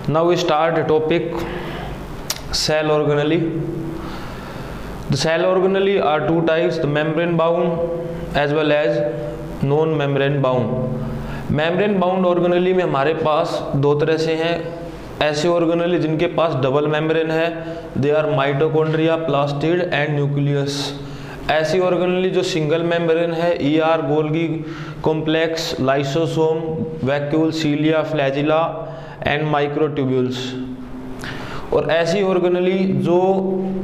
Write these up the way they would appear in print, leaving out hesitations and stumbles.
Now we start the topic cell organelle. The cell organelle are two types, the membrane bound as well as non-membrane bound. Membrane bound organelle में हमारे पास दो तरह से हैं। ऐसे organelle जिनके पास double membrane है, they are mitochondria, plastid and nucleus. ऐसी ऑर्गेनेली जो सिंगल मेम्ब्रेन है, ER, Golgi complex, lysosome, vacuole, cilia, flagella and microtubules. और ऐसी ऑर्गेनेली जो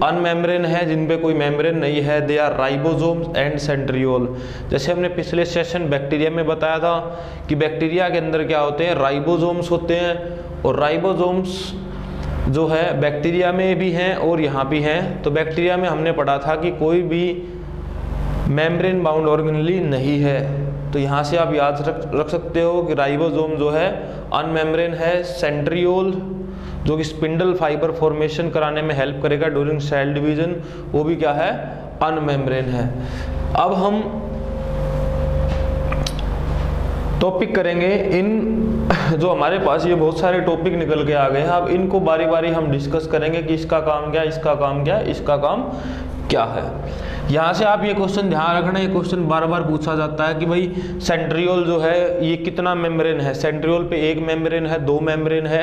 अनमेम्ब्रेन है, जिन पे कोई मेम्ब्रेन नहीं है, they are ribosomes and centriole. जैसे हमने पिछले सेशन बैक्टीरिया में बताया था कि बैक्टीरिया के अंदर क्या होते हैं, राइबोसोम्स होते हैं। और राइबोसोम्स जो है बैक्टीरिया में भी हैं और यहाँ भी हैं। तो बैक्टीरिया में हमने पढ़ा था कि कोई भी मेम्ब्रेन बाउंड ऑर्गेनेली नहीं है। तो यहाँ से आप याद रख सकते हो कि राइबोसोम जो है अनमेम्ब्रेन है। सेंट्रियोल जो कि स्पिंडल फाइबर फॉर्मेशन कराने में हेल्प करेगा ड्यूरिंग सेल डिवीजन, वो भी क्या है, अनमेम्ब्रेन है। अब हम टॉपिक करेंगे इन जो हमारे पास ये बहुत सारे टॉपिक निकल के आ गए हैं। अब इनको बारी बारी हम डिस्कस करेंगे कि इसका काम क्या, इसका काम क्या, इसका काम क्या है। यहाँ से आप ये क्वेश्चन ध्यान रखना, ये क्वेश्चन बार बार पूछा जाता है कि भाई सेंट्रियोल जो है ये कितना मेम्ब्रेन है, सेंट्रियोल पे एक मेम्ब्रेन है, दो मेम्ब्रेन है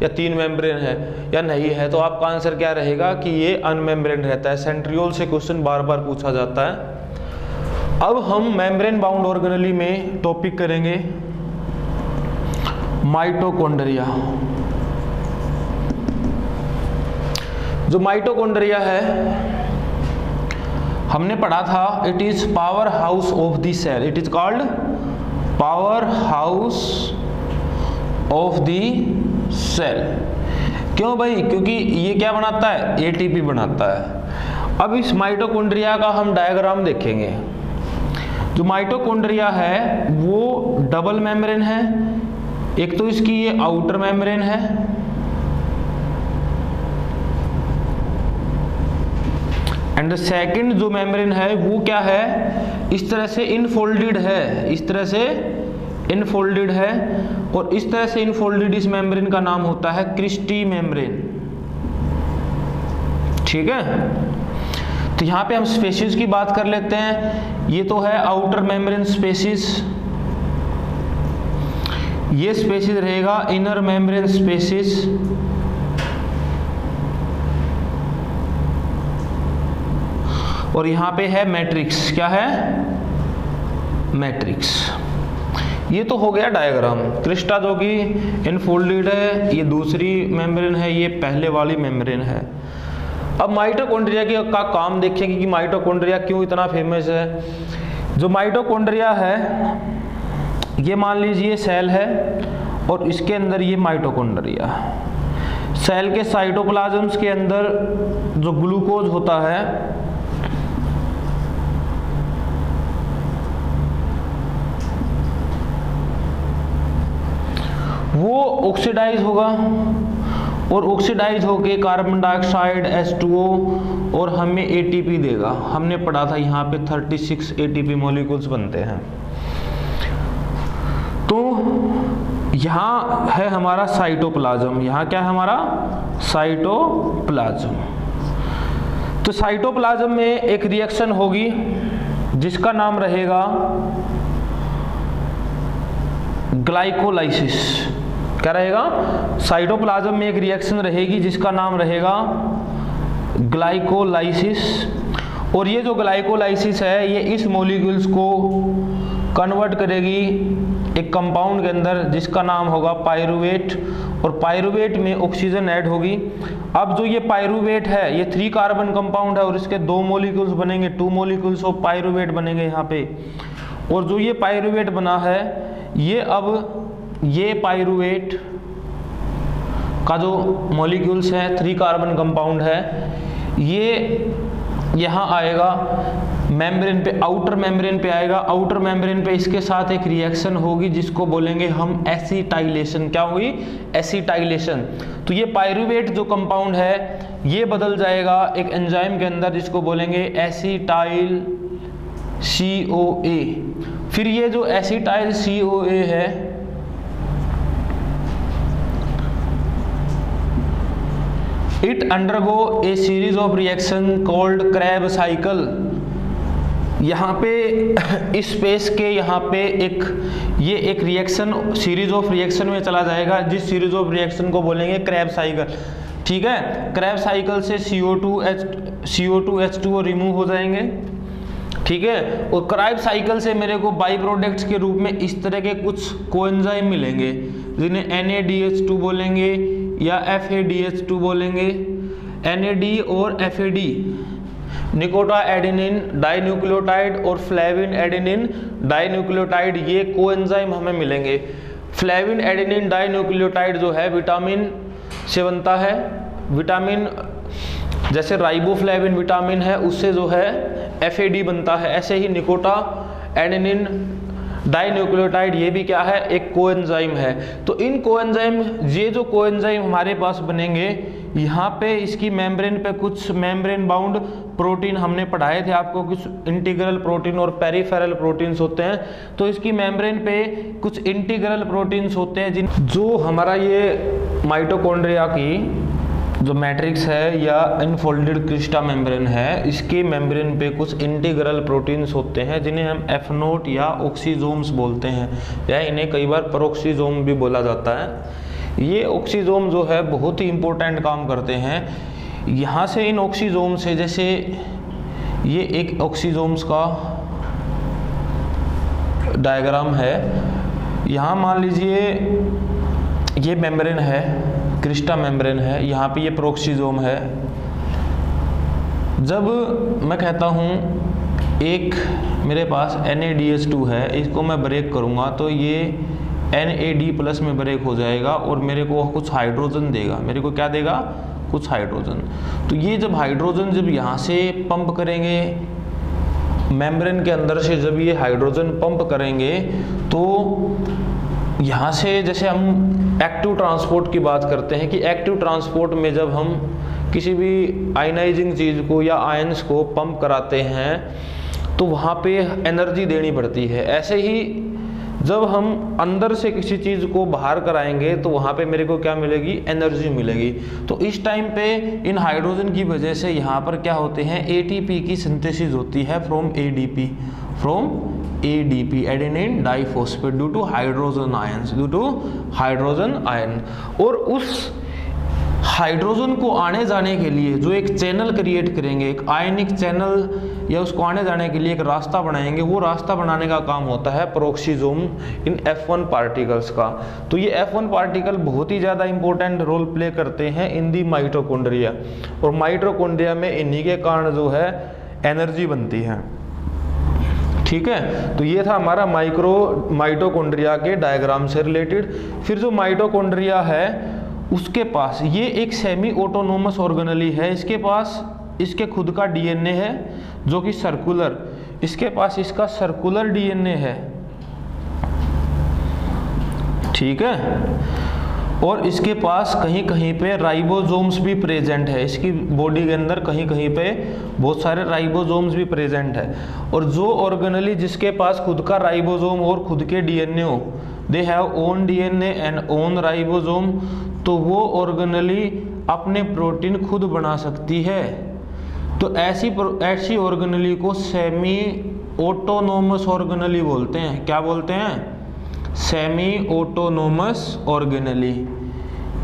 या तीन मेम्ब्रेन है या नहीं है। तो आपका आंसर क्या रहेगा कि ये अनमेम्ब्रेन रहता है। सेंट्रियोल से क्वेश्चन बार बार पूछा जाता है। अब हम मेम्ब्रेन बाउंड ऑर्गेनेली में टॉपिक करेंगे माइटोकॉन्ड्रिया। जो माइटोकॉन्ड्रिया है हमने पढ़ा था, it is power house of the cell. It is called power house of the cell. क्यों भाई? क्योंकि ये क्या बनाता है, एटीपी बनाता है। अब इस माइटोकॉन्ड्रिया का हम डायग्राम देखेंगे। जो माइटोकॉन्ड्रिया है वो डबल मेम्ब्रेन है। एक तो इसकी ये आउटर मेम्ब्रेन है, एंड द सेकंड जो मेम्ब्रेन है वो क्या है, इस तरह से इनफोल्डेड है, इस तरह से इनफोल्डेड है। और इस तरह से इनफोल्डेड इस मेम्ब्रेन का नाम होता है क्रिस्टी मेम्ब्रेन। ठीक है, तो यहाँ पे हम स्पेसीज की बात कर लेते हैं। ये तो है आउटर मेम्ब्रेन स्पेसीज, ये स्पेसीज रहेगा इनर मेम्ब्रेन स्पेसीज। और यहाँ पे है मैट्रिक्स। क्या है? मैट्रिक्स। ये तो हो गया डायग्राम। क्रिस्टा जो कि इनफोल्डेड है, ये दूसरी मेम्ब्रेन है, ये पहले वाली मेम्ब्रेन है। अब माइटोकॉन्ड्रिया का काम देखेंगे कि माइटोकॉन्ड्रिया क्यों इतना फेमस है। जो माइटोकॉन्ड्रिया है ये मान लीजिए सेल है और इसके अंदर ये माइटोकॉन्ड्रिया। सेल के साइटोप्लाज्म्स के अंदर जो ग्लूकोज होता है वो ऑक्सीडाइज होगा और ऑक्सीडाइज होके कार्बन डाइऑक्साइड H2O और हमें एटीपी देगा। हमने पढ़ा था यहाँ पे 36 एटीपी मॉलिक्यूल्स बनते हैं। तो यहाँ है हमारा साइटोप्लाज्म। यहाँ क्या है हमारा साइटोप्लाज्म। तो साइटोप्लाज्म में एक रिएक्शन होगी जिसका नाम रहेगा ग्लाइकोलाइसिस। क्या रहेगा? साइटोप्लाज्म में एक रिएक्शन रहेगी जिसका नाम रहेगा ग्लाइकोलाइसिस। और ये जो ग्लाइकोलाइसिस है ये इस मॉलिक्यूल्स को कन्वर्ट करेगी एक कंपाउंड के अंदर जिसका नाम होगा पायरुवेट। और पायरुवेट में ऑक्सीजन ऐड होगी। अब जो ये पायरुवेट है ये 3 कार्बन कंपाउंड है और इसके 2 मॉलिक्यूल्स बनेंगे, 2 मॉलिक्यूल्स ऑफ पायरुवेट बनेंगे यहाँ पे। और जो ये पायरुवेट बना है ये अब ये पायरुवेट का जो मॉलिक्यूल्स है 3 कार्बन कंपाउंड है ये यहाँ आएगा मेम्ब्रेन पे, आउटर मेम्ब्रेन पे आएगा। आउटर मेम्ब्रेन पे इसके साथ एक रिएक्शन होगी जिसको बोलेंगे हम एसिटाइलेशन। क्या होगी? एसिटाइलेशन। तो ये पायरुवेट जो कंपाउंड है ये बदल जाएगा एक एंजाइम के अंदर जिसको बोलेंगे एसिटाइल COA। फिर ये जो एसिटाइल COA है, it undergo A series of reaction called Krebs cycle. यहाँ पे इस स्पेस के यहाँ पे ये एक रिएक्शन सीरीज ऑफ रिएक्शन में चला जाएगा, जिस सीरीज ऑफ रिएक्शन को बोलेंगे क्रेब साइकिल। ठीक है, क्रेब साइकिल से CO2H2O रिमूव हो जाएंगे। ठीक है, और क्रेब साइकिल से मेरे को बाई प्रोडक्ट्स के रूप में इस तरह के कुछ कोएंजाइम मिलेंगे, जिन्हें NADH2 बोलेंगे या FADH2 बोलेंगे। NAD और FAD निकोटा एडेनिन डाइन्यूक्लियोटाइड और फ्लेविन एडेनिन डाइन्यूक्लियोटाइड, ये कोएंजाइम हमें मिलेंगे। फ्लेविन एडेनिन डाइन्यूक्लियोटाइड जो है विटामिन से बनता है। विटामिन जैसे राइबोफ्लेविन विटामिन है, उससे जो है FAD बनता है। ऐसे ही निकोटा एडेनिन डाइन्यूक्लियोटाइड, ये भी क्या है, एक कोएंजाइम है। तो इन कोएंजाइम, ये जो कोएंजाइम हमारे पास बनेंगे, यहाँ पे इसकी मेम्ब्रेन पे कुछ मेम्ब्रेन बाउंड प्रोटीन हमने पढ़ाए थे आपको, कुछ इंटीग्रल प्रोटीन और पेरिफेरल प्रोटीन्स होते हैं। तो इसकी मेम्ब्रेन पे कुछ इंटीग्रल प्रोटीन्स होते हैं, जो हमारा ये माइटोकॉन्ड्रिया की जो मैट्रिक्स है या इनफोल्डेड क्रिस्टा मेम्ब्रेन है, इसके मेम्ब्रेन पे कुछ इंटीग्रल प्रोटीन्स होते हैं, जिन्हें हम एफनोट या ऑक्सीजोम्स बोलते हैं, या इन्हें कई बार पेरोक्सीजोम भी बोला जाता है। ये ऑक्सीजोम जो है बहुत ही इंपॉर्टेंट काम करते हैं। यहाँ से इन ऑक्सीजोम से, जैसे ये एक ऑक्सीजोम्स का डायग्राम है, यहाँ मान लीजिए ये मेम्ब्रेन है, क्रिस्टा मेम्ब्रेन है, यहाँ पे ये प्रोक्सीजोम है। जब मैं कहता हूँ एक मेरे पास NADH2 है, इसको मैं ब्रेक करूँगा तो ये NAD+ में ब्रेक हो जाएगा और मेरे को कुछ हाइड्रोजन देगा। मेरे को क्या देगा? कुछ हाइड्रोजन। तो ये जब हाइड्रोजन जब यहाँ से पंप करेंगे मेम्ब्रेन के अंदर से, जब ये हाइड्रोजन पंप करेंगे तो यहाँ से, जैसे हम एक्टिव ट्रांसपोर्ट की बात करते हैं कि एक्टिव ट्रांसपोर्ट में जब हम किसी भी आयनाइजिंग चीज़ को या आयंस को पंप कराते हैं तो वहाँ पे एनर्जी देनी पड़ती है। ऐसे ही जब हम अंदर से किसी चीज़ को बाहर कराएंगे तो वहाँ पे मेरे को क्या मिलेगी? एनर्जी मिलेगी। तो इस टाइम पे इन हाइड्रोजन की वजह से यहाँ पर क्या होते हैं? ATP की सिंथेसिस होती है from ADP adenine diphosphate due to hydrogen ion. और उस हाइड्रोजन को आने जाने के लिए जो एक चैनल क्रिएट करेंगे, एक आयनिक चैनल, या उसको आने जाने के लिए एक रास्ता बनाएंगे, वो रास्ता बनाने का काम होता है पेरोक्सीजोम इन F1 पार्टिकल्स का। तो ये F1 पार्टिकल बहुत ही ज़्यादा इंपॉर्टेंट रोल प्ले करते हैं इन दी माइटोकॉन्ड्रिया, और माइटोकॉन्ड्रिया में इन्हीं के कारण जो है एनर्जी बनती है। ठीक है, तो ये था हमारा माइटोकॉन्ड्रिया के डायग्राम से रिलेटेड। फिर जो माइटोकॉन्ड्रिया है उसके पास ये एक सेमी ऑटोनोमस ऑर्गेनेली है। इसके पास इसके खुद का DNA है जो कि सर्कुलर, इसके पास इसका सर्कुलर DNA है। ठीक है, और इसके पास कहीं कहीं पे राइबोसोम्स भी प्रेजेंट है। इसकी बॉडी के अंदर कहीं कहीं पे बहुत सारे राइबोसोम्स भी प्रेजेंट है। और जो ऑर्गेनेली जिसके पास खुद का राइबोसोम और खुद के DNA हो, they have own DNA and own ribosome, तो वो ऑर्गेनेली अपने प्रोटीन खुद बना सकती है। तो ऐसी ऑर्गेनेली को सेमी ऑटोनोमस ऑर्गेनेली बोलते हैं। क्या बोलते हैं? Semi autonomous organelle.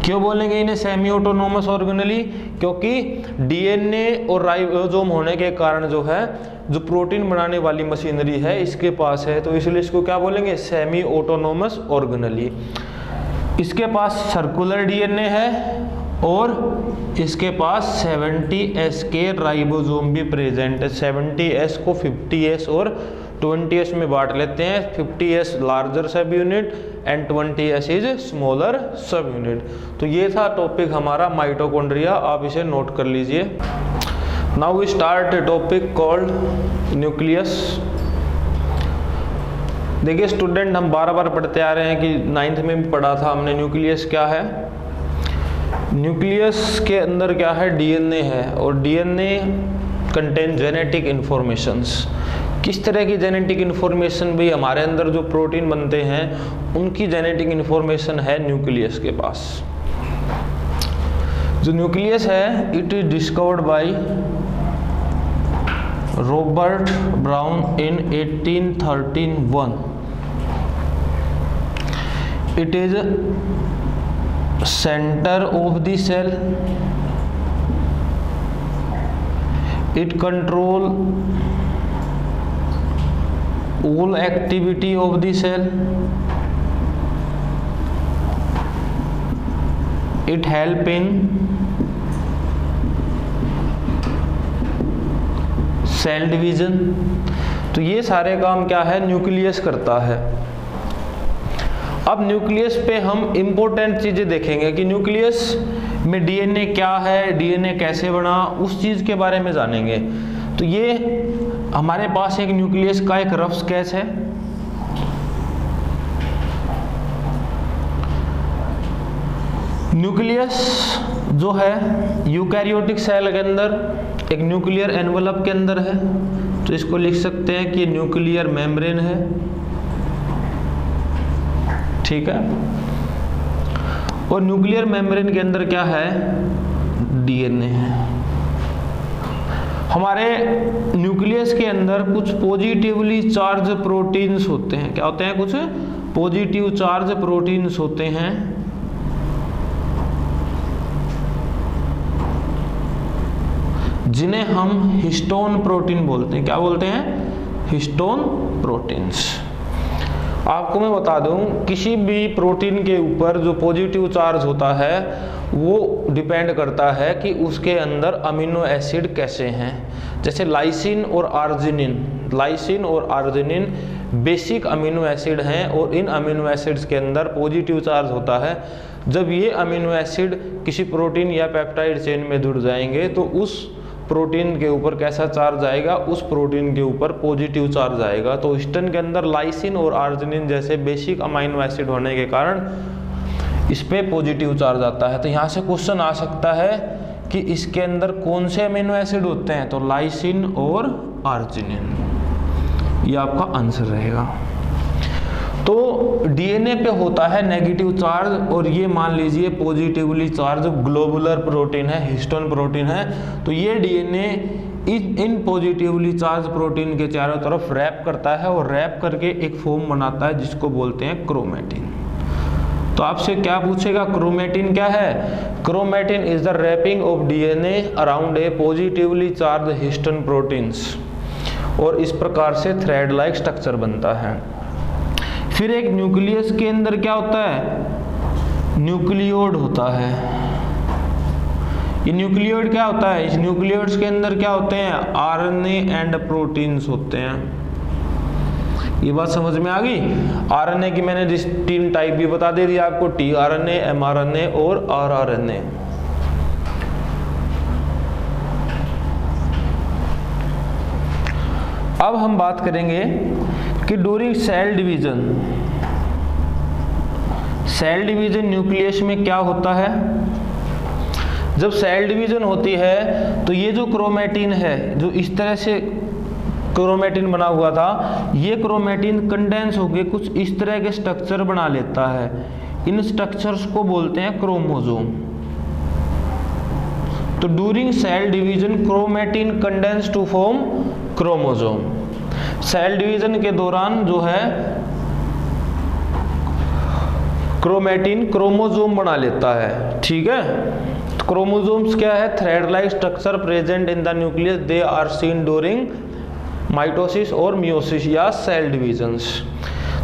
क्यों बोलेंगे इन्हें सेमी ऑटोनोमस ऑर्गेनेली? क्योंकि DNA और राइबोसोम होने के कारण जो है, जो प्रोटीन बनाने वाली मशीनरी है इसके पास है, तो इसलिए इसको क्या बोलेंगे? Semi autonomous organelle. इसके पास सर्कुलर DNA है और इसके पास 70S के राइबोसोम भी प्रेजेंट है। 70S को 50S और 20S में बांट लेते हैं। 50S लार्जर सब unit and 20S is smaller सब यूनिट। तो ये था टॉपिक हमारा माइटोकॉन्ड्रिया, आप इसे नोट कर लीजिए। Now we start a topic called nucleus. देखिए स्टूडेंट, हम बार पढ़ते आ रहे हैं कि 9th में भी पढ़ा था हमने, न्यूक्लियस क्या है। न्यूक्लियस के अंदर क्या है? DNA है, और DNA कंटेन जेनेटिक इंफॉर्मेशंस। किस तरह की जेनेटिक इन्फॉर्मेशन भी हमारे अंदर जो प्रोटीन बनते हैं उनकी जेनेटिक इन्फॉर्मेशन है न्यूक्लियस के पास। जो न्यूक्लियस है it is discovered by Robert Brown in 1831। It is centre of the cell, it control all activity of the cell, it help in cell division. तो ये सारे काम क्या है, न्यूक्लियस करता है। अब न्यूक्लियस पे हम इंपॉर्टेंट चीजें देखेंगे कि न्यूक्लियस में डीएनए क्या है, डीएनए कैसे बना, उस चीज के बारे में जानेंगे। तो ये हमारे पास एक न्यूक्लियस का एक रफ स्केच है। न्यूक्लियस जो है यूकैरियोटिक सेल के अंदर एक न्यूक्लियर एनवलप के अंदर है, तो इसको लिख सकते हैं कि न्यूक्लियर मेम्ब्रेन है, ठीक है। और न्यूक्लियर मेम्ब्रेन के अंदर क्या है, डीएनए है। हमारे न्यूक्लियस के अंदर कुछ पॉजिटिवली चार्ज प्रोटीन्स होते हैं। क्या होते हैं, कुछ पॉजिटिव चार्ज प्रोटीन्स होते हैं, जिन्हें हम हिस्टोन प्रोटीन बोलते हैं। क्या बोलते हैं, हिस्टोन प्रोटीन्स। आपको मैं बता दूं, किसी भी प्रोटीन के ऊपर जो पॉजिटिव चार्ज होता है वो डिपेंड करता है कि उसके अंदर अमीनो एसिड कैसे हैं। जैसे लाइसिन और आर्जिनिन, लाइसिन और आर्जिनिन बेसिक अमीनो एसिड हैं और इन अमीनो एसिड्स के अंदर पॉजिटिव चार्ज होता है। जब ये अमीनो एसिड किसी प्रोटीन या पेप्टाइड चेन में जुड़ जाएंगे तो उस प्रोटीन के ऊपर कैसा चार्ज आएगा, उस प्रोटीन के ऊपर पॉजिटिव चार्ज आएगा। तो हिस्टोन के अंदर लाइसिन और आर्जिनिन जैसे बेसिक अमीनो एसिड होने के कारण इस पे पॉजिटिव चार्ज आता है। तो यहाँ से क्वेश्चन आ सकता है कि इसके अंदर कौन से अमीनो एसिड होते हैं, तो लाइसिन और आर्जिनिन, ये आपका आंसर रहेगा। तो डीएनए पे होता है नेगेटिव चार्ज और ये मान लीजिए पॉजिटिवली चार्ज ग्लोबुलर प्रोटीन है, हिस्टोन प्रोटीन है। तो ये DNA in positively charge protein के चारों तरफ रैप करता है और रैप करके एक फॉर्म बनाता है जिसको बोलते हैं क्रोमेटिन। तो आपसे क्या पूछेगा, क्रोमेटिन क्या है? Chromatin is the wrapping of DNA around a positively charge histone proteins, और इस प्रकार से थ्रेड लाइक स्ट्रक्चर बनता है। फिर एक न्यूक्लियस के अंदर क्या होता है, न्यूक्लियोड होता है। ये न्यूक्लियोड क्या होता है, इस न्यूक्लियोड्स के अंदर क्या होते हैं, आरएनए एंड प्रोटीन्स होते हैं। ये बात समझ में आ गई। आरएनए की मैंने जिस 3 टाइप भी बता दे दी आपको, टीआरएनए, एमआरएनए और आरआरएनए। अब हम बात करेंगे कि during cell division, cell division nucleus में क्या होता है। जब सेल डिवीजन होती है तो ये जो क्रोमेटिन है, जो इस तरह से क्रोमेटिन बना हुआ था, ये क्रोमेटिन कंडेंस होकर कुछ इस तरह के स्ट्रक्चर बना लेता है। इन स्ट्रक्चर्स को बोलते हैं क्रोमोसोम। तो during cell division chromatin condense to form chromosome. Cell division के दौरान जो है क्रोमेटिन क्रोमोसोम बना लेता है, ठीक है। तो क्रोमोसोम्स क्या है, thread like structure present in the nucleus, they are seen during mitosis और मियोसिस या सेल डिवीजन्स।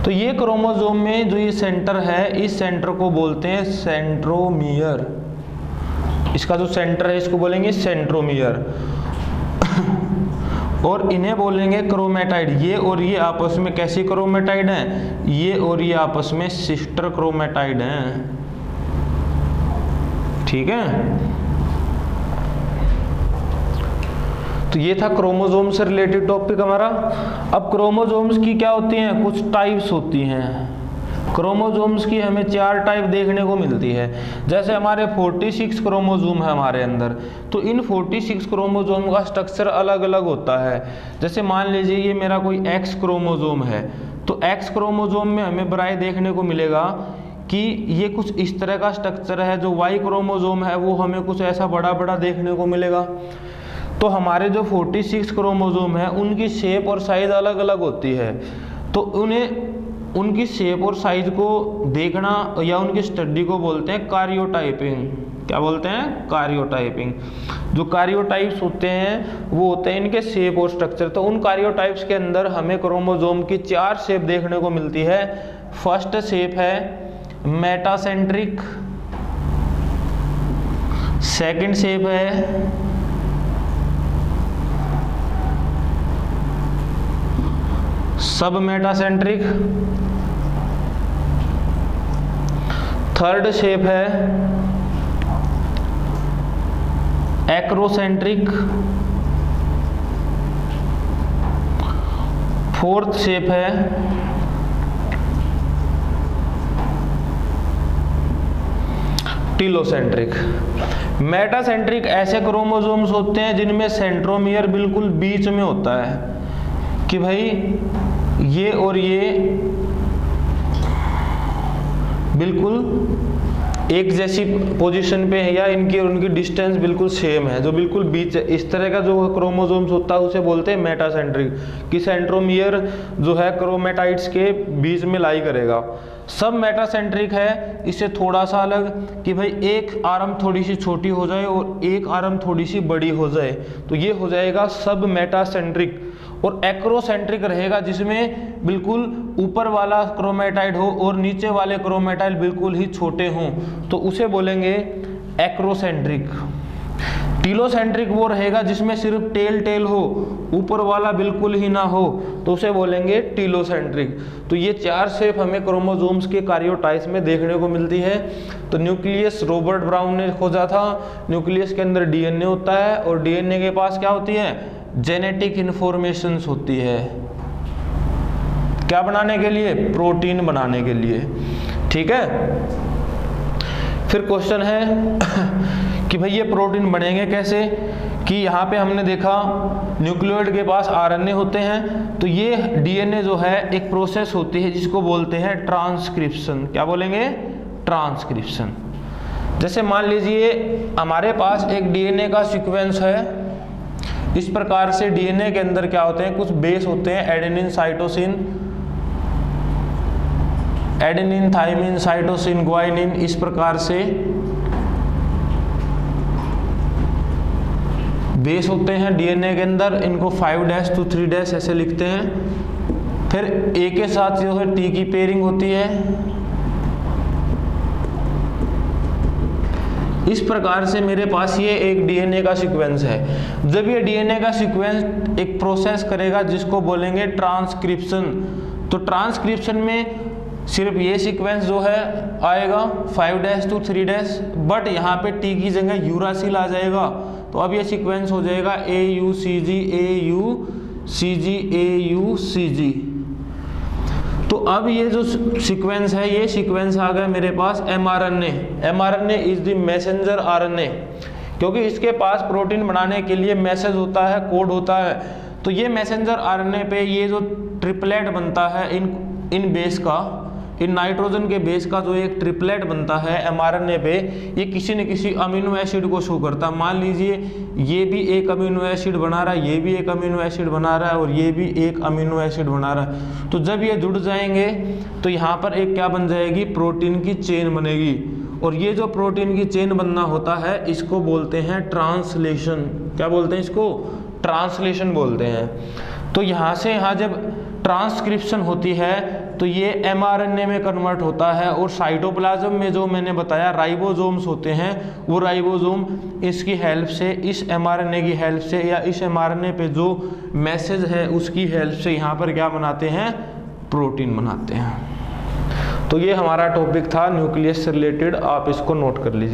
तो ये क्रोमोसोम में जो ये सेंटर है, इस सेंटर को बोलते हैं सेंट्रोमियर। इसका जो सेंटर है इसको बोलेंगे सेंट्रोमियर और इन्हें बोलेंगे क्रोमेटाइड। ये और ये आपस में कैसी क्रोमेटाइड हैं, ये और ये आपस में सिस्टर क्रोमेटाइड हैं, ठीक है। तो ये था क्रोमोसोम से रिलेटेड टॉपिक हमारा। अब क्रोमोसोम्स की क्या होती हैं, कुछ टाइप्स होती हैं। क्रोमोसोम्स की हमें 4 टाइप देखने को मिलती है। जैसे हमारे 46 क्रोमोसोम है हमारे अंदर, तो इन 46 क्रोमोसोम का स्ट्रक्चर अलग अलग होता है। जैसे मान लीजिए ये मेरा कोई एक्स क्रोमोसोम है, तो एक्स क्रोमोसोम में हमें बराबर देखने को मिलेगा कि ये कुछ इस तरह का स्ट्रक्चर है। जो वाई क्रोमोसोम है वो हमें कुछ ऐसा बड़ा बड़ा देखने को मिलेगा। तो हमारे जो 46 क्रोमोसोम है उनकी शेप और साइज अलग अलग होती है। तो उनकी शेप और साइज को देखना या उनकी स्टडी को बोलते हैं कार्योटाइपिंग। क्या बोलते हैं? कार्योटाइपिंग। जो कार्योटाइप्स होते हैं वो होते हैं इनके शेप और स्ट्रक्चर। तो उन कार्योटाइप्स के अंदर हमें क्रोमोसोम की 4 शेप देखने को मिलती है। फर्स्ट शेप है मेटासेंट्रिक, सेकंड शेप है सब मेटासेंट्रिक, थर्ड शेप है एक्रोसेंट्रिक, फोर्थ शेप है टीलोसेंट्रिक। मेटासेंट्रिक ऐसे क्रोमोसोम्स होते हैं जिनमें सेंट्रोमियर बिल्कुल बीच में होता है कि भाई ये और ये बिल्कुल एक जैसी पोजीशन पे है या इनकी और उनकी डिस्टेंस बिल्कुल सेम है, जो बिल्कुल बीच इस तरह का जो क्रोमोसोम्स होता है उसे बोलते हैं मेटासेंट्रिक, कि सेंट्रोमियर जो है क्रोमेटाइड्स के बीच में लाई करेगा। सब मेटासेंट्रिक है इससे थोड़ा सा अलग कि भाई एक आर्म थोड़ी सी छोटी हो जाए और एक आर्म थोड़ी सी बड़ी हो जाए, तो ये हो जाएगा सब मेटासेंट्रिक। और एक्रोसेंट्रिक रहेगा जिसमें बिल्कुल ऊपर वाला क्रोमेटाइड हो और नीचे वाले क्रोमेटाइड बिल्कुल ही छोटे हों, तो उसे बोलेंगे एक्रोसेंट्रिक। टीलोसेंट्रिक वो रहेगा जिसमें सिर्फ टेल हो, ऊपर वाला बिल्कुल ही ना हो, तो उसे बोलेंगे टीलोसेंट्रिक। तो ये 4 शेप हमें क्रोमोसोम्स के कार्योटाइप्स में देखने को मिलती है। तो न्यूक्लियस रॉबर्ट ब्राउन ने खोजा था। न्यूक्लियस के अंदर डीएनए होता है और डीएनए के पास क्या होती है? जेनेटिक इंफॉर्मेशंस होती है। क्या बनाने के लिए? प्रोटीन बनाने के लिए। ठीक है। फिर क्वेश्चन है कि भाई ये प्रोटीन बनेंगे कैसे? कि यहाँ पे हमने देखा न्यूक्लियोइड के पास आरएनए होते हैं, तो ये डीएनए जो है एक प्रोसेस होती है जिसको बोलते हैं ट्रांसक्रिप्शन। क्या बोलेंगे? ट्रांसक्रिप्शन। जैसे मान लीजिए हमारे पास एक डीएनए का सीक्वेंस है। इस प्रकार से डीएनए के अंदर क्या होते हैं? कुछ बेस होते हैं, adenine, cytosine, adenine, thymine, cytosine, guanine. इस प्रकार से बेस होते हैं डीएनए के अंदर। इनको 5' to 3' ऐसे लिखते हैं। फिर ए के साथ जो है टी की पेयरिंग होती है। इस प्रकार से मेरे पास ये एक डीएनए का सीक्वेंस है। जब ये डीएनए का सीक्वेंस एक प्रोसेस करेगा जिसको बोलेंगे ट्रांसक्रिप्शन, तो ट्रांसक्रिप्शन में सिर्फ ये सीक्वेंस जो है आएगा 5' to 3', बट यहाँ पे टी की जगह यूरासिल आ जाएगा। तो अब ये सीक्वेंस हो जाएगा AUCG AUCG AUCG। तो अब ये जो सीक्वेंस है, ये सीक्वेंस आ गया मेरे पास mRNA। mRNA is the messenger RNA, क्योंकि इसके पास प्रोटीन बनाने के लिए मैसेज होता है, कोड होता है। तो ये मैसेंजर RNA पे ये जो ट्रिपलेट बनता है इन बेस का, इन नाइट्रोजन के बेस का जो एक ट्रिपलेट बनता है mRNA पे, ये किसी न किसी अमीनो एसिड को शो करता है। मान लीजिए ये भी एक अमीनो एसिड बना रहा है, ये भी एक अमीनो एसिड बना रहा है और ये भी एक अमीनो एसिड बना रहा है। तो जब ये जुड़ जाएंगे तो यहाँ पर एक क्या बन जाएगी? प्रोटीन की चेन बनेगी। और ये जो प्रोटीन की चेन बनना होता है इसको बोलते हैं ट्रांसलेशन। क्या बोलते हैं इसको? ट्रांसलेशन बोलते हैं। तो यहाँ से यहाँ जब ट्रांसक्रिप्शन होती है तो ये mRNA में कन्वर्ट होता है, और साइटोप्लाज्म में जो मैंने बताया राइबोसोम्स होते हैं, वो राइबोसोम इसकी हेल्प से, इस mRNA की हेल्प से या इस mRNA पे जो मैसेज है उसकी हेल्प से यहाँ पर क्या बनाते हैं? प्रोटीन बनाते हैं। तो ये हमारा टॉपिक था न्यूक्लियस से रिलेटेड, आप इसको नोट कर लीजिए।